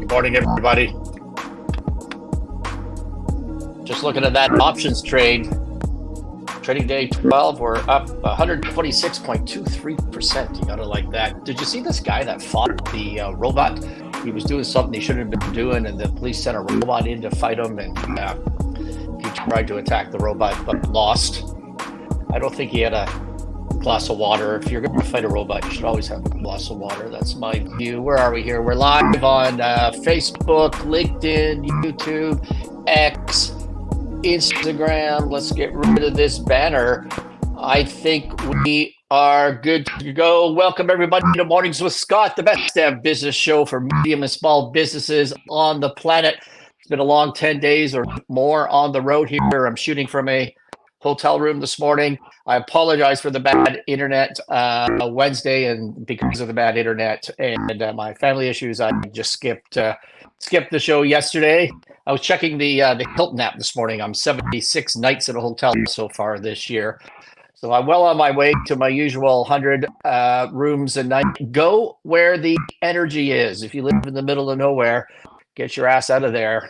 Good morning, everybody. Just looking at that options trade. Trading day 12, we're up 126.23%. You gotta like that. Did you see this guy that fought the robot? He was doing something he shouldn't have been doing, and the police sent a robot in to fight him, and he tried to attack the robot but lost. I don't think he had a glass of water. If you're going to fight a robot, you should always have a glass of water. That's my view. Where are we here? We're live on Facebook, LinkedIn, YouTube, X, Instagram. Let's get rid of this banner. I think we are good to go. Welcome everybody to Mornings with Scott, the best damn business show for medium and small businesses on the planet. It's been a long 10 days or more on the road here. I'm shooting from a hotel room this morning. I apologize for the bad internet Wednesday, and because of the bad internet and my family issues, I just skipped the show yesterday. I was checking the Hilton app this morning. I'm 76 nights at a hotel so far this year. So I'm well on my way to my usual 100 rooms a night. Go where the energy is. If you live in the middle of nowhere, get your ass out of there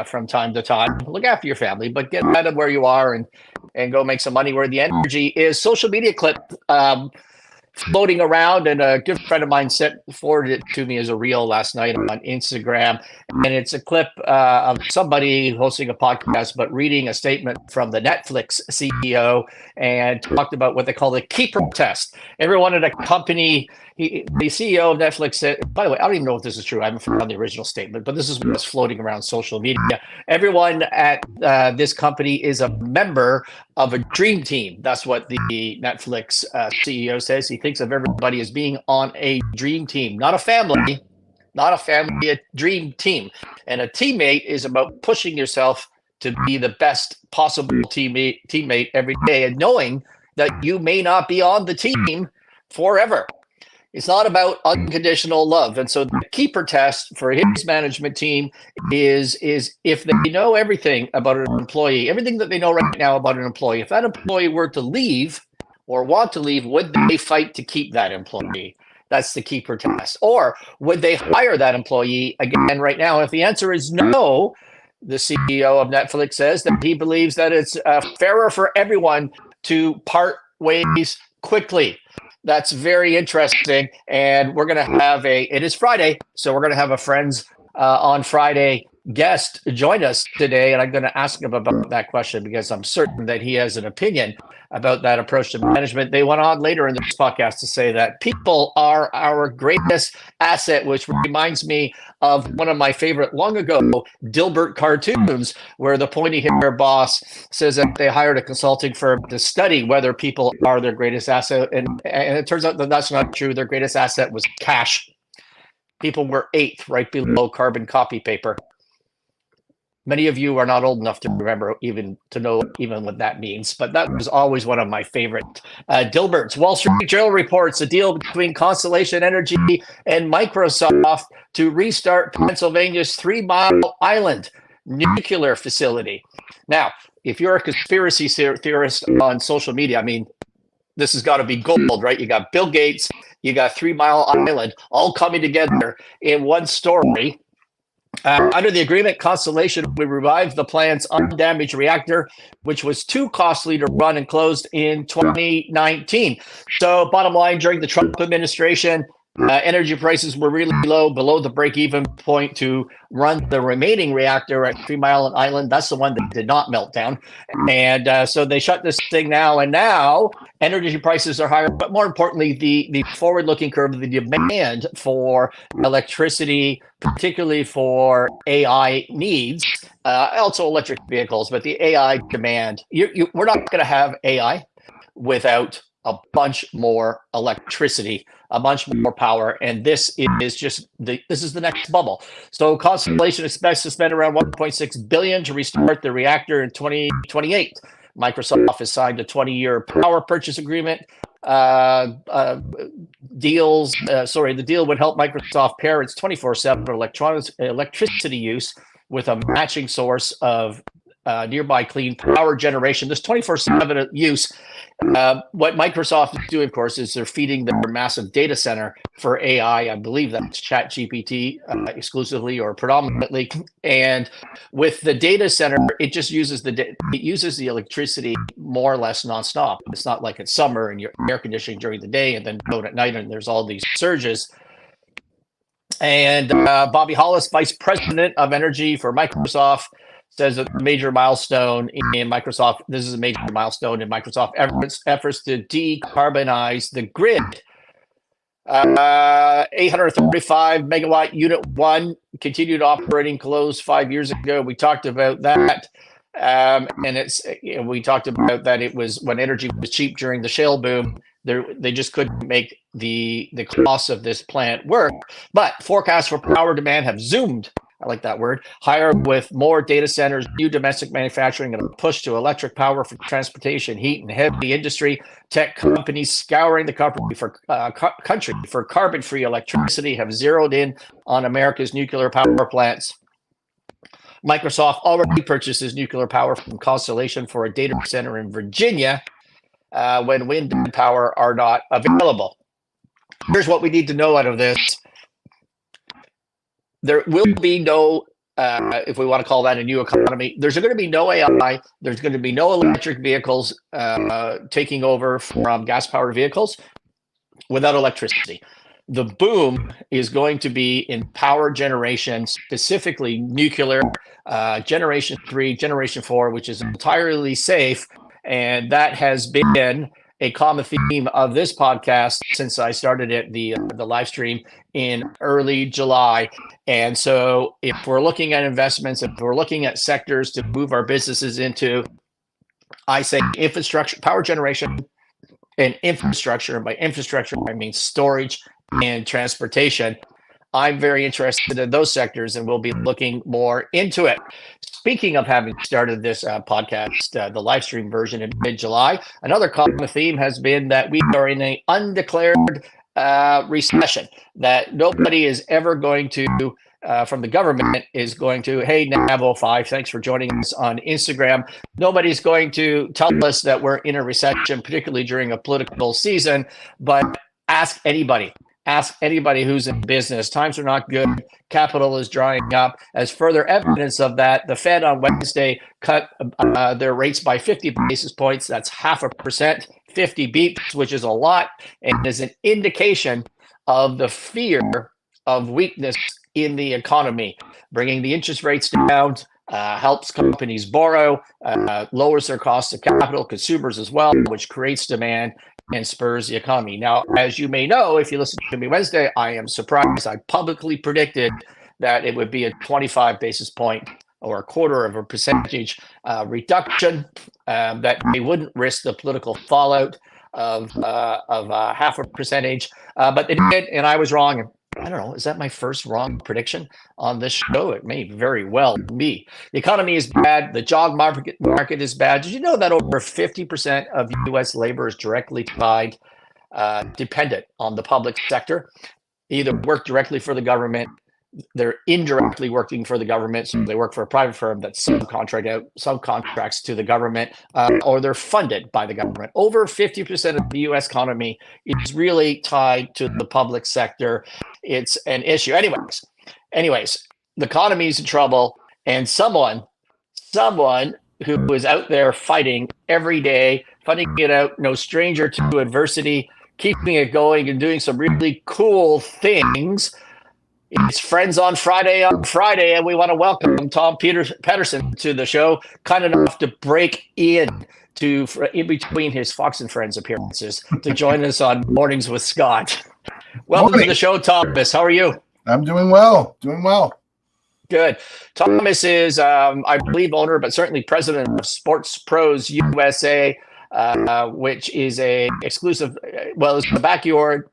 from time to time. Look after your family, but get out of where you are and go make some money where the energy is. Social media clip floating around, and a good friend of mine forwarded it to me as a reel last night on Instagram. And it's a clip of somebody hosting a podcast, but reading a statement from the Netflix CEO and talked about what they call the keeper test. Everyone at a company, the CEO of Netflix said, by the way, I don't even know if this is true. I haven't found the original statement, but this is what's floating around social media. Everyone at this company is a member of a dream team. That's what the Netflix CEO says. He thinks of everybody as being on a dream team, not a family, a dream team. And a teammate is about pushing yourself to be the best possible teammate every day, and knowing that you may not be on the team forever. It's not about unconditional love. And so the keeper test for his management team is if they know everything about an employee, everything that they know right now about an employee, if that employee were to leave or want to leave, would they fight to keep that employee? That's the keeper test. Or would they hire that employee again right now? If the answer is no, the CEO of Netflix says that he believes that it's fairer for everyone to part ways quickly. That's very interesting. And we're going to have it is Friday, so we're going to have a Friends on Friday guest join us today. And I'm going to ask him about that question because I'm certain that he has an opinion about that approach to management. They went on later in this podcast to say that people are our greatest asset, which reminds me of one of my favorite long ago Dilbert cartoons, where the pointy hair boss says that they hired a consulting firm to study whether people are their greatest asset. And it turns out that that's not true. Their greatest asset was cash. People were eighth, right below carbon copy paper. Many of you are not old enough to remember to know what that means, but that was always one of my favorite Dilberts. Wall Street Journal reports a deal between Constellation Energy and Microsoft to restart Pennsylvania's 3 Mile Island nuclear facility. Now, if you're a conspiracy theorist on social media, I mean, this has got to be gold, right? You got Bill Gates, you got 3 Mile Island, all coming together in one story. Under the agreement, Constellation would revive the plant's undamaged reactor, which was too costly to run and closed in 2019. So bottom line, during the Trump administration, energy prices were really low, below the break-even point to run the remaining reactor at 3 Mile Island. That's the one that did not melt down. And so they shut this thing now. And now energy prices are higher. But more importantly, the forward-looking curve, the demand for electricity, particularly for AI needs, also electric vehicles, but the AI demand. We're not going to have AI without a bunch more electricity, a bunch more power, and this is the next bubble. So Constellation expects to spend around $1.6 billion to restart the reactor in 2028. Microsoft has signed a 20-year power purchase agreement. The deal would help Microsoft pair its 24/7 electricity use with a matching source of nearby clean power generation. This 24/7 use What Microsoft is doing, of course, is they're feeding their massive data center for AI. I believe that's ChatGPT exclusively or predominantly. And with the data center, it just uses the electricity more or less nonstop. It's not like it's summer and you're air conditioning during the day and then out at night and there's all these surges. And Bobby Hollis, Vice President of Energy for Microsoft, says a major milestone in Microsoft. This is a major milestone in Microsoft efforts to decarbonize the grid. 835 megawatt unit 1 continued operating, closed 5 years ago. We talked about that. And we talked about that it was when energy was cheap during the shale boom. They just couldn't make the costs of this plant work. But forecasts for power demand have zoomed. I like that word. Higher with more data centers, new domestic manufacturing, and a push to electric power for transportation, heat, and heavy industry. Tech companies scouring the country for carbon-free electricity have zeroed in on America's nuclear power plants. Microsoft already purchases nuclear power from Constellation for a data center in Virginia when wind and power are not available. Here's what we need to know out of this. There will be no, if we want to call that a new economy, there's going to be no AI. There's going to be no electric vehicles taking over from gas-powered vehicles without electricity. The boom is going to be in power generation, specifically nuclear, generation 3, generation 4, which is entirely safe. And that has been a common theme of this podcast since I started it, the live stream in early July. And so if we're looking at investments, if we're looking at sectors to move our businesses into, I say infrastructure, power generation and infrastructure. And by infrastructure, I mean storage and transportation. I'm very interested in those sectors and we'll be looking more into it. Speaking of having started this podcast, the live stream version in mid-July, another common theme has been that we are in an undeclared recession, that nobody is ever going to, from the government, is going to, hey, Nav05, thanks for joining us on Instagram. Nobody's going to tell us that we're in a recession, particularly during a political season, but ask anybody. Ask anybody who's in business. Times are not good. Capital is drying up. As further evidence of that, the Fed on Wednesday cut their rates by 50 basis points. That's 0.5%, 50 beeps, which is a lot, and is an indication of the fear of weakness in the economy. Bringing the interest rates down helps companies borrow, lowers their cost of capital, consumers as well, which creates demand and spurs the economy. Now, as you may know, if you listen to me Wednesday, I am surprised. I publicly predicted that it would be a 25 basis point or 1/4% reduction, that they wouldn't risk the political fallout of 0.5%. But they did, and I was wrong. I don't know, is that my first wrong prediction on this show? It may very well be. The economy is bad. The job market is bad. Did you know that over 50% of U.S. labor is directly tied, dependent on the public sector? Either work directly for the government, they're indirectly working for the government, so they work for a private firm that subcontracts to the government, or they're funded by the government. Over 50% of the U.S. economy is really tied to the public sector. It's an issue. Anyways, the economy is in trouble, and someone who is out there fighting every day, fighting it out, no stranger to adversity, keeping it going, and doing some really cool things. It's Friends on Friday, and we want to welcome Tom Peterson to the show, kind enough to break in between his Fox and Friends appearances to join us on Mornings with Scott. Welcome to the show, Thomas. How are you? I'm doing well. Good. Thomas is, I believe, owner, but certainly president of SportProsUSA, which is a exclusive, it's a backyard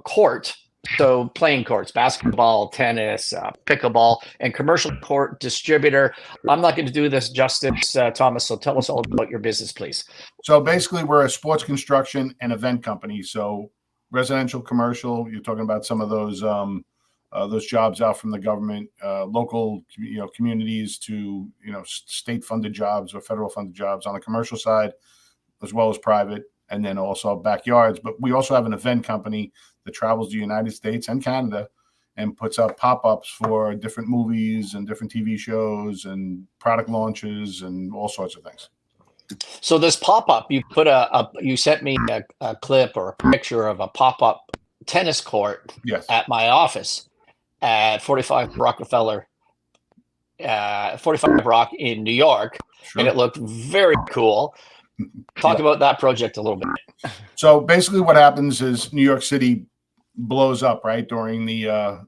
court. So playing courts, basketball, tennis, pickleball, and commercial court distributor. I'm not going to do this justice, Thomas, so tell us all about your business, please. So basically, we're a sports construction and event company. So residential, commercial, you're talking about some of those jobs out from the government, local, communities to, state-funded jobs or federal-funded jobs. On the commercial side, as well as private, and then also backyards. But we also have an event company that travels the United States and Canada and puts up pop-ups for different movies and different TV shows and product launches and all sorts of things. So this pop-up, you put you sent me a clip or a picture of a pop-up tennis court Yes. at my office at 45 Rockefeller, 45 Rock in New York, Sure. and it looked very cool. Talk about that project a little bit. So basically what happens is New York City blows up, right, during the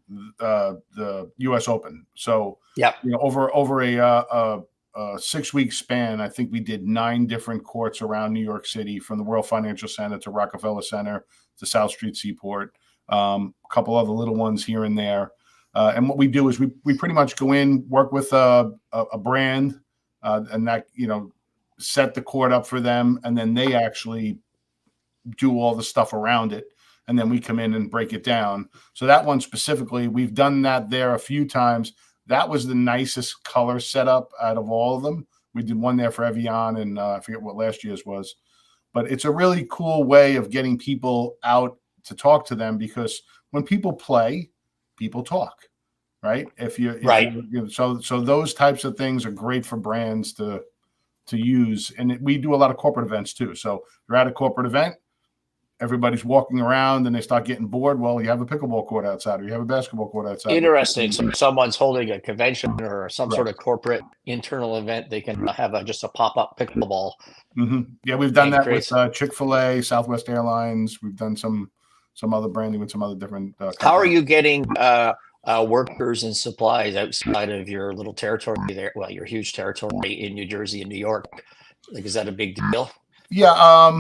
US Open. So yeah, over a 6-week span, I think we did 9 different courts around New York City, from the World Financial Center to Rockefeller Center to South Street Seaport, a couple other little ones here and there. And what we do is we pretty much go in, work with a brand, and that, set the court up for them, and then they actually do all the stuff around it, and then we come in and break it down. So that one specifically, we've done that there a few times. That was the nicest color setup out of all of them. We did one there for Evian, and I forget what last year's was. But it's a really cool way of getting people out to talk to them, because when people play, people talk, right? So those types of things are great for brands to use. And we do a lot of corporate events too. So you're at a corporate event, everybody's walking around and they start getting bored. Well, you have a pickleball court outside, or you have a basketball court outside. Interesting. So if someone's holding a convention or some sort of corporate internal event, they can have just a pop-up pickleball. Mm-hmm. Yeah, we've done that with Chick-fil-A, Southwest Airlines. We've done some other branding with some other different How are you getting workers and supplies outside of your little territory there? Well, your huge territory in New Jersey and New York. Like, is that a big deal? Yeah,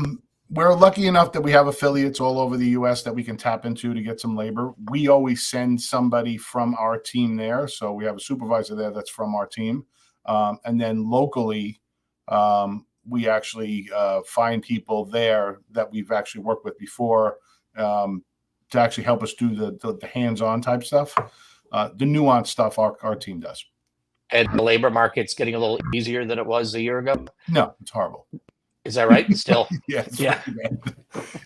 we're lucky enough that we have affiliates all over the U.S. that we can tap into to get some labor. We always send somebody from our team there. So we have a supervisor there that's from our team. And then locally, we actually find people there that we've actually worked with before to actually help us do the hands-on type stuff. The nuanced stuff our team does. And the labor market's getting a little easier than it was a year ago? No, it's horrible. Is that right? Still? Yeah.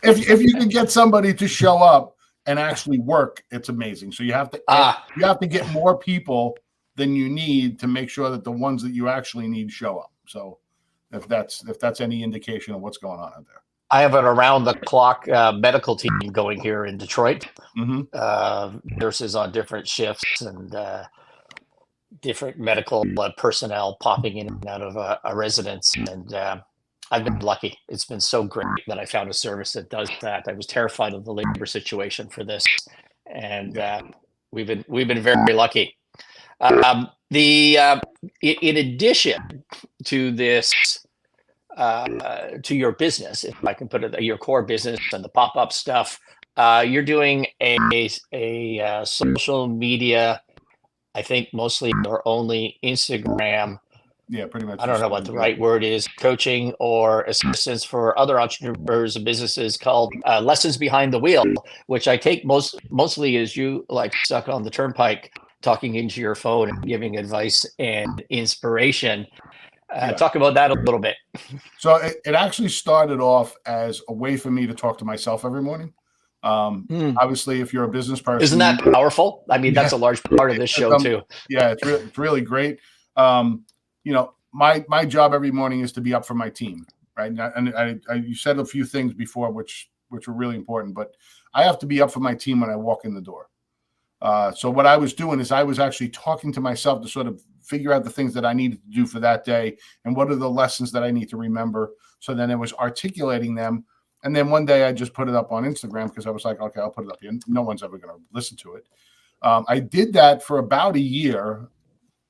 If you can get somebody to show up and actually work, it's amazing. So you have to get more people than you need to make sure that the ones that you actually need show up. So if that's any indication of what's going on out there. I have an around-the-clock medical team going here in Detroit. Mm-hmm. Nurses on different shifts and different medical personnel popping in and out of a residence. And I've been lucky. It's been so great that I found a service that does that. I was terrified of the labor situation for this, and we've been very lucky. In addition to this, to your business, if I can put it, your core business and the pop-up stuff, you're doing a social media, I think mostly or only Instagram. Yeah, pretty much. I don't know what the right word is, coaching or assistance for other entrepreneurs and businesses, called Lessons Behind the Wheel, which I take mostly is you like stuck on the turnpike, talking into your phone and giving advice and inspiration. Talk about that a little bit. So it actually started off as a way for me to talk to myself every morning. Obviously, if you're a business person, isn't that powerful? I mean, that's a large part of this show too. Yeah, it's really great. My job every morning is to be up for my team, right? And you said a few things before, which were really important, but I have to be up for my team when I walk in the door. So what I was doing is I was actually talking to myself to sort of figure out the things that I needed to do for that day and what are the lessons that I need to remember. So then I was articulating them. And then one day I just put it up on Instagram because I was like, okay, I'll put it up here. No one's ever going to listen to it. I did that for about a year.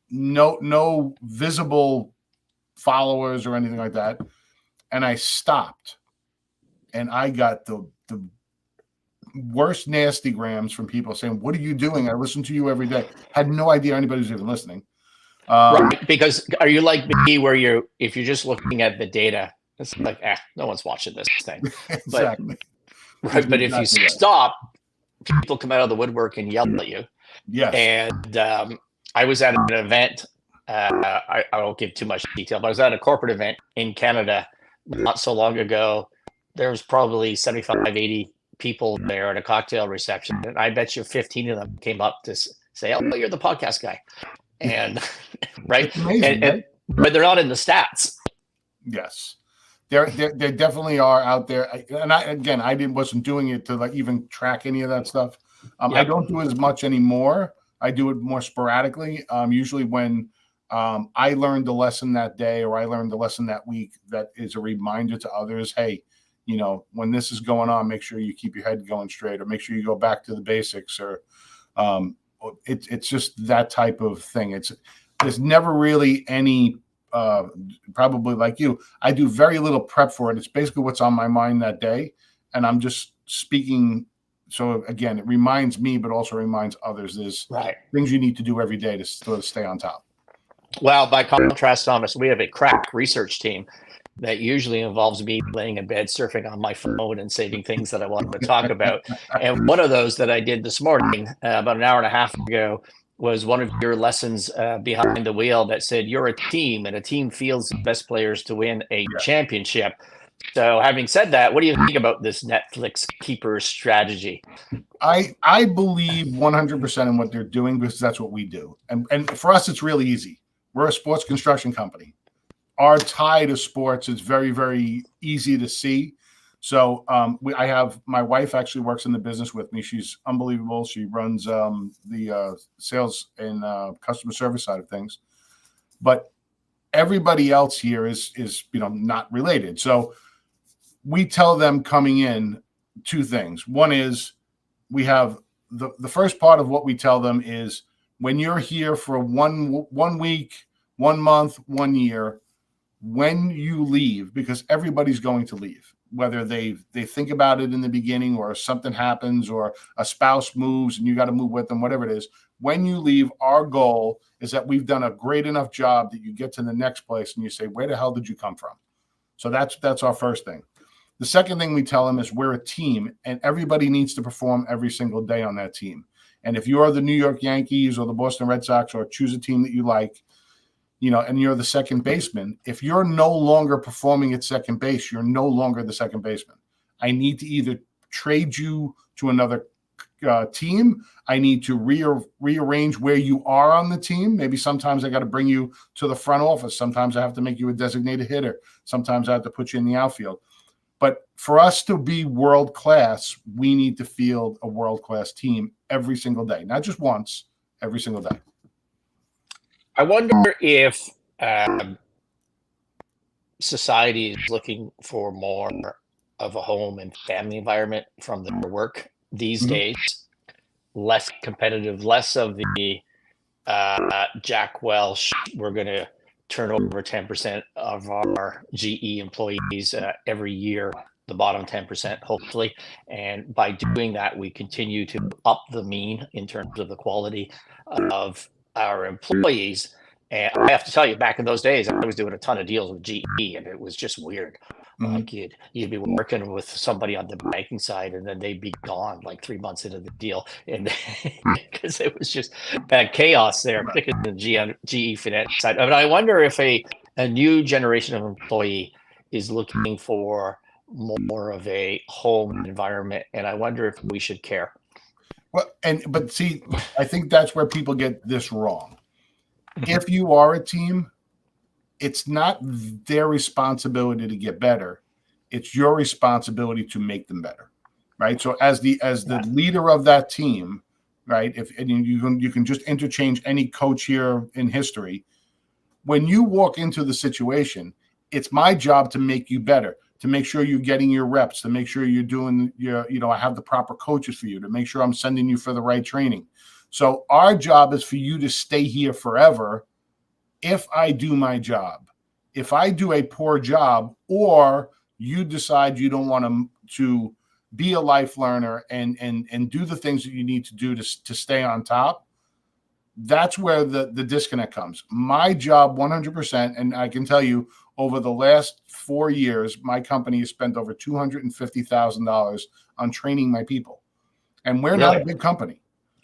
No visible followers or anything like that. And I stopped. And I got the worst nasty grams from people saying, what are you doing? I listen to you every day. Had no idea anybody was even listening. Right, because are you like me where if you're just looking at the data, it's like, no one's watching this thing. Exactly. But if you stop, people come out of the woodwork and yell at you. Yes. And I was at an event. I won't give too much detail, but I was at a corporate event in Canada not so long ago, there was probably 75, 80 people there at a cocktail reception, and I bet you 15 of them came up to say, "Oh, you're the podcast guy," and right, It's amazing, right? But they're not in the stats. Yes, there definitely are out there. I wasn't doing it to like even track any of that stuff. I don't do it as much anymore. I do it more sporadically. Usually when I learned a lesson that day or I learned a lesson that week that is a reminder to others, hey, you know, when this is going on, make sure you keep your head going straight, or make sure you go back to the basics, or it's just that type of thing. There's never really any, probably like you, I do very little prep for it. It's basically what's on my mind that day, and I'm just speaking. So again, it reminds me, but also reminds others. There's things you need to do every day to sort of stay on top. Well, by contrast, Thomas, we have a crack research team that usually involves me laying in bed, surfing on my phone and saving things that I wanted to talk about. And one of those that I did this morning, about an hour and a half ago, was one of your lessons behind the wheel that said you're a team, and a team fields the best players to win a championship. So having said that, what do you think about this Netflix keeper strategy? I believe 100% in what they're doing, because that's what we do. And for us, it's really easy. We're a sports construction company. Our tie to sports is very, very easy to see. So I have my wife actually works in the business with me. She's unbelievable. She runs the sales and customer service side of things. But everybody else here is not related. So we tell them coming in two things. One is we have the first part of what we tell them is when you're here for one week, 1 month, 1 year, when you leave, because everybody's going to leave, whether they think about it in the beginning or something happens or a spouse moves and you got to move with them, whatever it is, when you leave, our goal is that we've done a great enough job that you get to the next place and you say, where the hell did you come from? So that's our first thing. The second thing we tell them is we're a team and everybody needs to perform every single day on that team. And if you're the New York Yankees or the Boston Red Sox, or choose a team that you like, and you're the second baseman, if you're no longer performing at second base, you're no longer the second baseman. I need to either trade you to another team. I need to rearrange where you are on the team. Maybe sometimes I got to bring you to the front office. Sometimes I have to make you a designated hitter. Sometimes I have to put you in the outfield. But for us to be world-class, we need to field a world-class team every single day, not just once, every single day. I wonder if society is looking for more of a home and family environment from their work these days, less competitive, less of the Jack Welch, we're going to turn over 10% of our GE employees every year, the bottom 10%, hopefully. And by doing that, we continue to up the mean in terms of the quality of our employees. And I have to tell you, back in those days, I was doing a ton of deals with GE, and it was just weird. Like you'd be working with somebody on the banking side, and then they'd be gone like 3 months into the deal, and because it was just bad chaos there, particularly in the GE finance side. I mean, I wonder if a new generation of employee is looking for more of a home environment, and I wonder if we should care. Well, but see, I think that's where people get this wrong. If you are a team, it's not their responsibility to get better. It's your responsibility to make them better, right? So as the leader of that team, right? You can just interchange any coach here in history. When you walk into the situation, it's my job to make you better, to make sure you're getting your reps, to make sure you're doing I have the proper coaches for you, to make sure I'm sending you for the right training. So our job is for you to stay here forever if I do my job. If I do a poor job, or you decide you don't want to be a life learner and do the things that you need to do to stay on top, that's where the disconnect comes. My job 100%, and I can tell you over the last 4 years, my company has spent over $250,000 on training my people. And we're not a big company.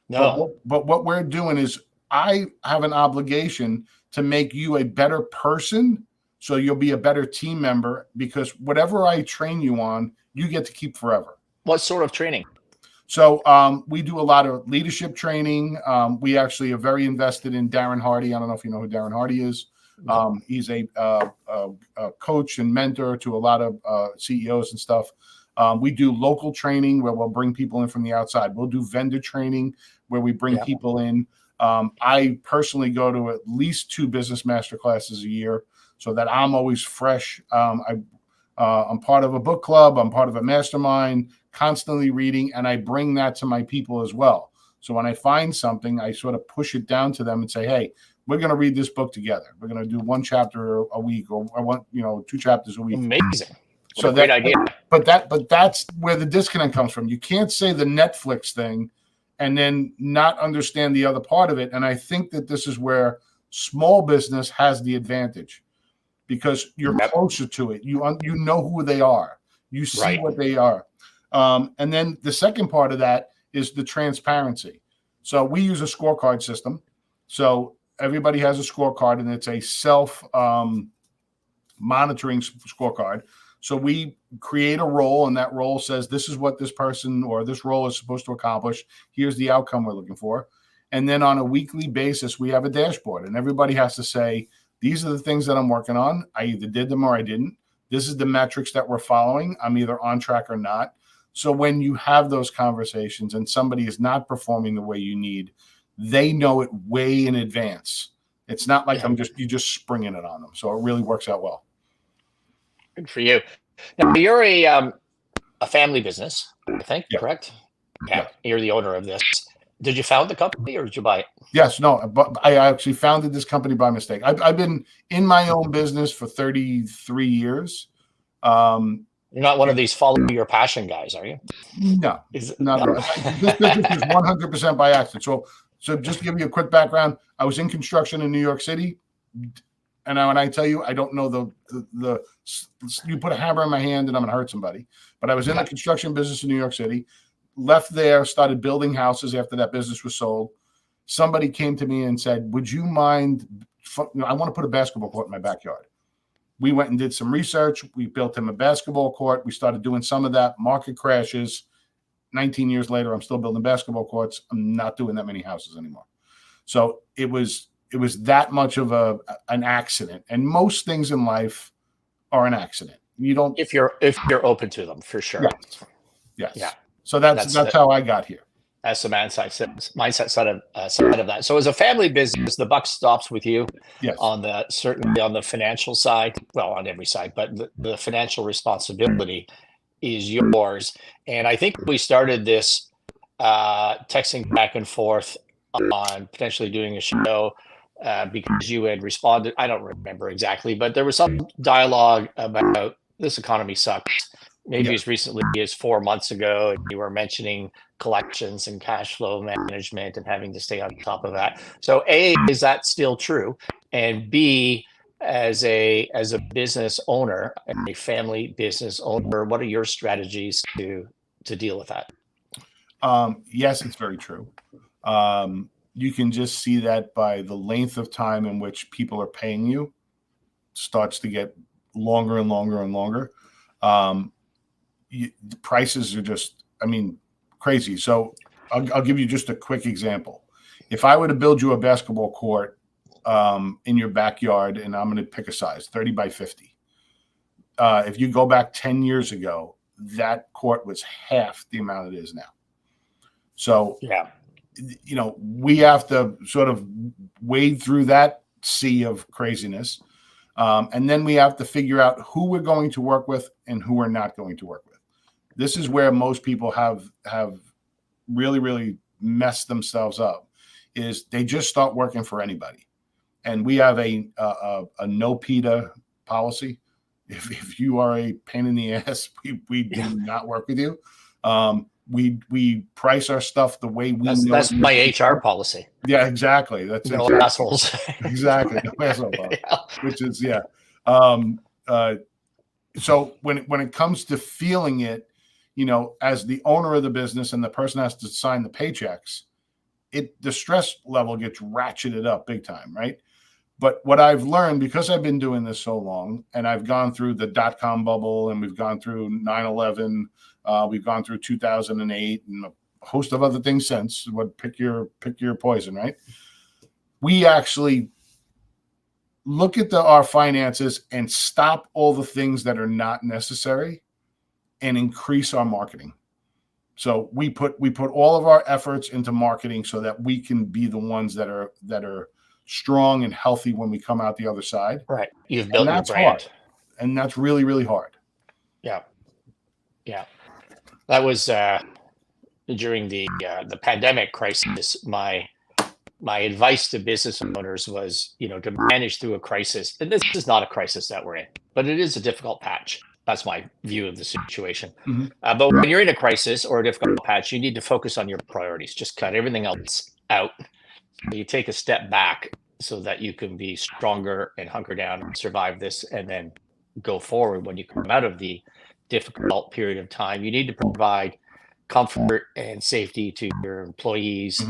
No. But what we're doing is I have an obligation to make you a better person So you'll be a better team member because whatever I train you on, you get to keep forever. What sort of training? So we do a lot of leadership training. We actually are very invested in Darren Hardy. I don't know if you know who Darren Hardy is. He's a coach and mentor to a lot of CEOs and stuff. We do local training where we'll bring people in from the outside. We'll do vendor training where we bring people in. I personally go to at least 2 business master classes a year so that I'm always fresh. I'm part of a book club. I'm part of a mastermind, constantly reading, and I bring that to my people as well. So when I find something, I sort of push it down to them and say, hey, we're going to read this book together. We're going to do 1 chapter a week or 2 chapters a week. Amazing. So great idea. But that's where the disconnect comes from. You can't say the Netflix thing and then not understand the other part of it. And I think that this is where small business has the advantage because you're closer to it. You know who they are. You see what they are. And then the second part of that is the transparency. So we use a scorecard system. So everybody has a scorecard, and it's a self monitoring scorecard. So we create a role, and that role says this is what this person or this role is supposed to accomplish. Here's the outcome we're looking for. And then on a weekly basis, we have a dashboard, and everybody has to say, these are the things that I'm working on. I either did them or I didn't. This is the metrics that we're following. I'm either on track or not. So when you have those conversations and somebody is not performing the way you need, they know it way in advance. It's not like you just springing it on them. So it really works out well. Good for you. Now, you're a family business, I think, correct? Yeah. You're the owner of this. Did you found the company or did you buy it? Yes, no, but I actually founded this company by mistake. I've been in my own business for 33 years. You're not one of these follow your passion guys, are you? No, not right. This business is 100% by accident. So just to give you a quick background, I was in construction in New York City. And when I tell you, I don't know you put a hammer in my hand and I'm going to hurt somebody. But I was in the construction business in New York City, left there, started building houses after that business was sold. Somebody came to me and said, would you mind, I want to put a basketball court in my backyard. We went and did some research. We built him a basketball court. We started doing some of that. Market crashes. 19 years later, I'm still building basketball courts. I'm not doing that many houses anymore. So it was that much of an accident. And most things in life are an accident. You don't if you're open to them, for sure. Yes. Yeah. So that's how I got here. That's the mindset side of that. So as a family business, the buck stops with you. Yes. Certainly on the financial side, well, on every side, but the financial responsibility is yours. And I think we started this texting back and forth on potentially doing a show because you had responded. I don't remember exactly, but there was some dialogue about this economy sucks. Maybe as recently as 4 months ago, you were mentioning collections and cash flow management and having to stay on top of that. So A, is that still true? And B, as a business owner, a family business owner, what are your strategies to deal with that? Yes, it's very true. You can just see that by the length of time in which people are paying you starts to get longer and longer and longer. The prices are just, crazy. So I'll give you just a quick example. If I were to build you a basketball court in your backyard, and I'm going to pick a size, 30 by 50. If you go back 10 years ago, that court was half the amount it is now. So, we have to sort of wade through that sea of craziness. And then we have to figure out who we're going to work with and who we're not going to work with. This is where most people have really, really messed themselves up, is they just start working for anybody. And we have a no PETA policy. If you are a pain in the ass, we do not work with you. We price our stuff the way we know. That's my HR policy. Yeah, exactly. That's no assholes. Exactly. No asshole policy. Which is so when it comes to feeling it, as the owner of the business and the person has to sign the paychecks, the stress level gets ratcheted up big time, right? But what I've learned, because I've been doing this so long, and I've gone through the dot-com bubble, and we've gone through 9/11, we've gone through 2008, and a host of other things since. What pick your poison, right? We actually look at our finances and stop all the things that are not necessary, and increase our marketing. So we put all of our efforts into marketing so that we can be the ones that are strong and healthy when we come out the other side. Right. You've built your brand. Hard. And that's really, really hard. Yeah. Yeah. That was during the pandemic crisis. My advice to business owners was, to manage through a crisis. And this is not a crisis that we're in, but it is a difficult patch. That's my view of the situation. Mm-hmm. But when you're in a crisis or a difficult patch, you need to focus on your priorities. Just cut everything else out. You take a step back so that you can be stronger and hunker down and survive this, and then go forward when you come out of the difficult period of time. You need to provide comfort and safety to your employees,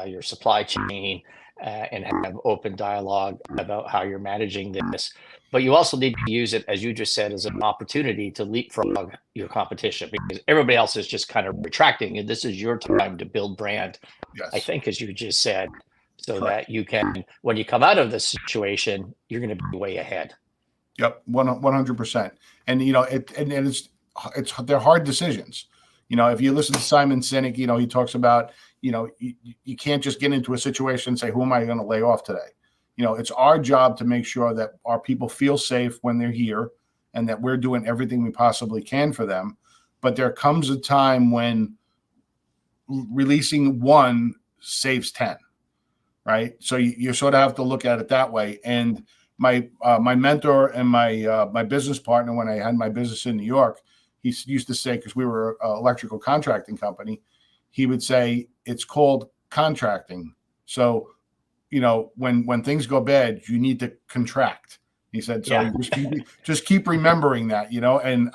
your supply chain, and have open dialogue about how you're managing this. But you also need to use it, as you just said, as an opportunity to leapfrog your competition, because everybody else is just kind of retracting, and this is your time to build brand. Yes. I think, as you just said, so that you can, when you come out of this situation, you're going to be way ahead. Yep, 100%. And they're hard decisions. If you listen to Simon Sinek, he talks about, you can't just get into a situation and say, who am I going to lay off today? It's our job to make sure that our people feel safe when they're here, and that we're doing everything we possibly can for them. But there comes a time when releasing one saves 10, right? So you sort of have to look at it that way. And my mentor and my business partner, when I had my business in New York, he used to say, because we were an electrical contracting company, he would say, it's called contracting. So, when things go bad, you need to contract. He said, so just keep remembering that, and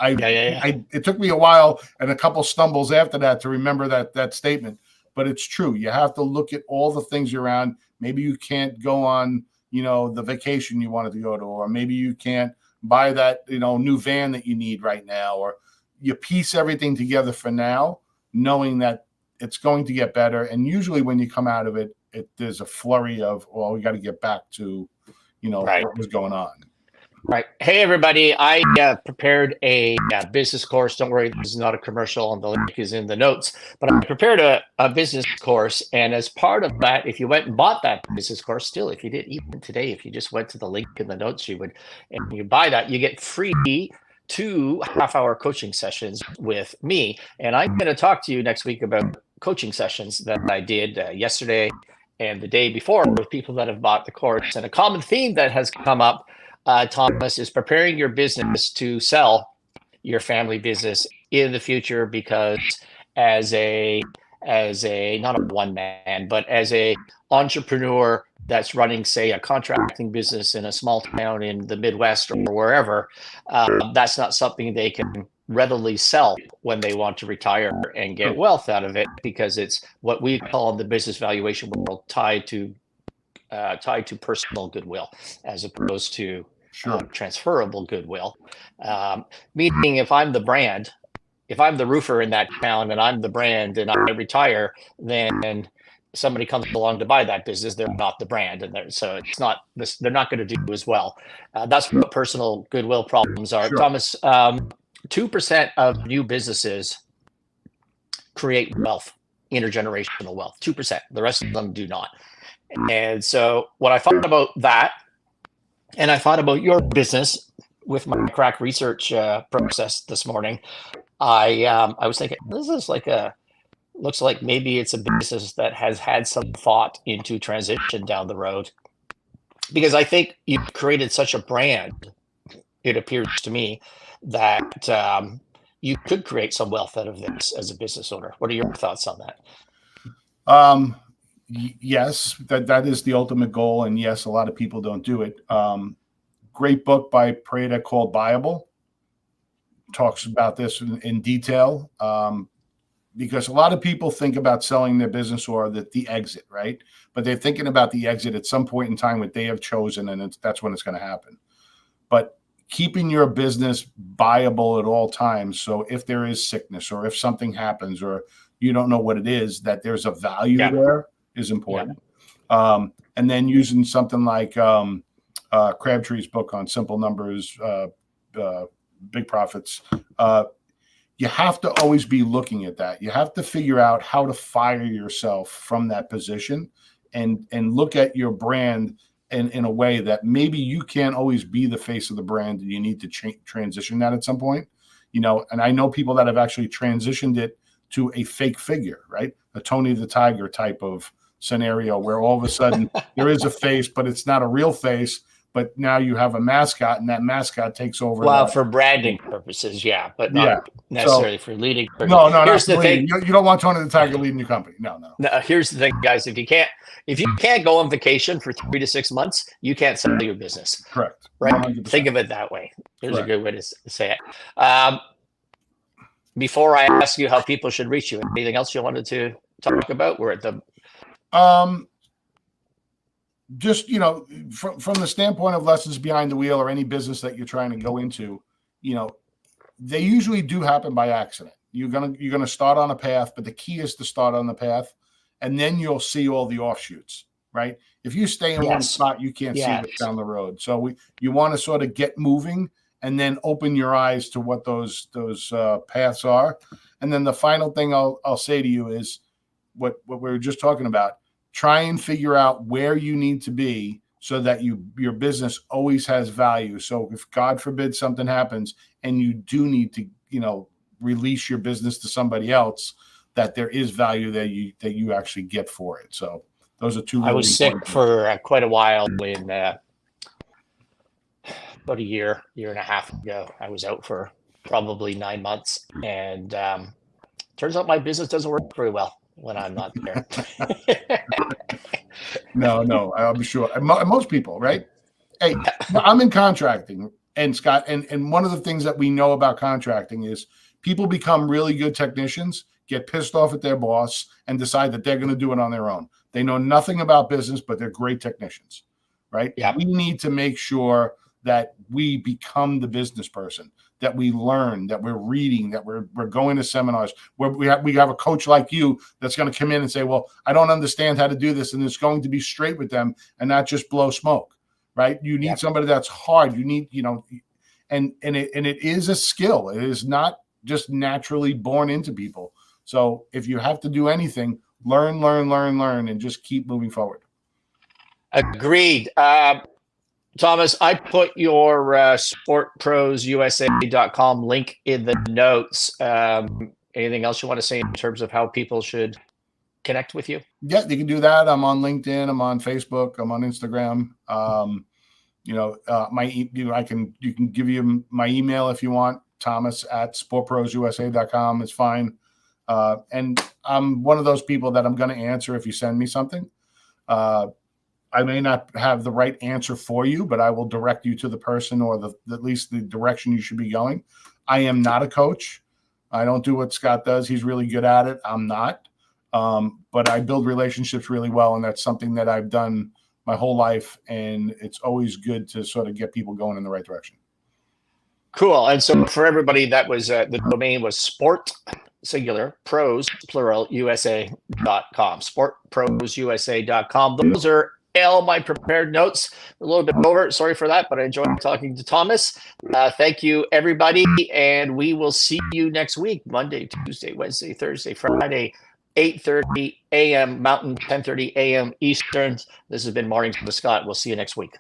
it took me a while and a couple stumbles after that to remember that statement, but it's true. You have to look at all the things around. Maybe you can't go on, the vacation you wanted to go to, or maybe you can't buy that, new van that you need right now, or you piece everything together for now, knowing that it's going to get better. And usually when you come out of it, there's a flurry of, well, we got to get back to, what was going on. Right. Hey, everybody. I prepared a business course. Don't worry, this is not a commercial, and the link is in the notes. But I prepared a business course. And as part of that, if you went and bought that business course, still, if you did, even today, if you just went to the link in the notes, and you buy that, you get free 2 half-hour coaching sessions with me. And I'm going to talk to you next week about coaching sessions that I did yesterday and the day before with people that have bought the course. And a common theme that has come up, Thomas, is preparing your business to sell your family business in the future, because as a not a one man, but as a entrepreneur that's running, say, a contracting business in a small town in the Midwest or wherever, that's not something they can readily sell when they want to retire and get wealth out of it, because it's what we call in the business valuation world tied to personal goodwill, as opposed to transferable goodwill. Meaning, if I'm the brand, if I'm the roofer in that town and I'm the brand and I retire, then somebody comes along to buy that business, they're not the brand, and so it's not this. They're not going to do as well. That's what personal goodwill problems are. Thomas, 2% of new businesses create wealth, intergenerational wealth. 2%. The rest of them do not. And so when I thought about that, and I thought about your business with my crack research process this morning, I was thinking, this is looks like maybe it's a business that has had some thought into transition down the road, because I think you've created such a brand, it appears to me, that you could create some wealth out of this as a business owner. What are your thoughts on that? Yes, that is the ultimate goal. And yes, a lot of people don't do it. Great book by Prada called Buyable talks about this in detail. because a lot of people think about selling their business or the exit, right? But they're thinking about the exit at some point in time that they have chosen, and that's when it's going to happen. But keeping your business viable at all times, so if there is sickness or if something happens or you don't know what it is, that there's a value there is important. And then using something like Crabtree's book on simple numbers, big profits, you have to always be looking at that. You have to figure out how to fire yourself from that position and look at your brand in a way that maybe you can't always be the face of the brand, and you need to transition that at some point. You know, and I know people that have actually transitioned it to a fake figure, right? A Tony the Tiger type of scenario where all of a sudden there is a face, but it's not a real face. But now you have a mascot, and that mascot takes over. Well, for branding purposes, but not necessarily for leading purposes. No, here's the thing: you don't want Tony the Tiger leading your company. No. Here's the thing, guys: if you can't go on vacation for 3 to 6 months, you can't sell your business. Correct. Right. 100%. Think of it that way. Here's a good way to say it. Before I ask you how people should reach you, anything else you wanted to talk about? We're at the just, you know, from the standpoint of lessons behind the wheel or any business that you're trying to go into, you know, they usually do happen by accident. You're gonna start on a path, but the key is to start on the path, and then you'll see all the offshoots, right? If you stay in one spot, you can't see what's down the road. So you want to sort of get moving and then open your eyes to what those paths are. And then the final thing I'll say to you is what we were just talking about. Try and figure out where you need to be so that your business always has value. So if God forbid something happens and you do need to, you know, release your business to somebody else, that there is value that you actually get for it. So those are two. Really I was sick for quite a while when about a year and a half ago. I was out for probably 9 months, and turns out my business doesn't work very well when I'm not there. No, I'm sure. Most people, right? Hey, I'm in contracting, and Scott, and one of the things that we know about contracting is people become really good technicians, get pissed off at their boss, and decide that they're going to do it on their own. They know nothing about business, but they're great technicians, right? Yeah. We need to make sure that we become the business person, that we learn, that we're reading, that we're going to seminars, where we have a coach like you that's going to come in and say, well, I don't understand how to do this. And it's going to be straight with them and not just blow smoke, right? You need somebody that's hard. You need, you know, and it is a skill. It is not just naturally born into people. So if you have to do anything, learn, and just keep moving forward. Agreed. Thomas, I put your SportProsUSA.com link in the notes. Anything else you want to say in terms of how people should connect with you? Yeah, you can do that. I'm on LinkedIn. I'm on Facebook. I'm on Instagram. You can give you my email if you want. Thomas@SportProsUSA.com is fine. And I'm one of those people that I'm going to answer if you send me something. I may not have the right answer for you, but I will direct you to the person or at least the direction you should be going. I am not a coach. I don't do what Scott does. He's really good at it. I'm not. But I build relationships really well, and that's something that I've done my whole life, and it's always good to sort of get people going in the right direction. Cool. And so for everybody, that was the domain was sport, singular, pros, plural, USA.com. SportProsUSA.com. Those are all my prepared notes. A little bit over. Sorry for that, but I enjoyed talking to Thomas. Thank you, everybody. And we will see you next week, Monday, Tuesday, Wednesday, Thursday, Friday, 8:30 a.m. Mountain, 10:30 a.m. Eastern. This has been Mornings with Scott. We'll see you next week.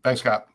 Thanks, Scott.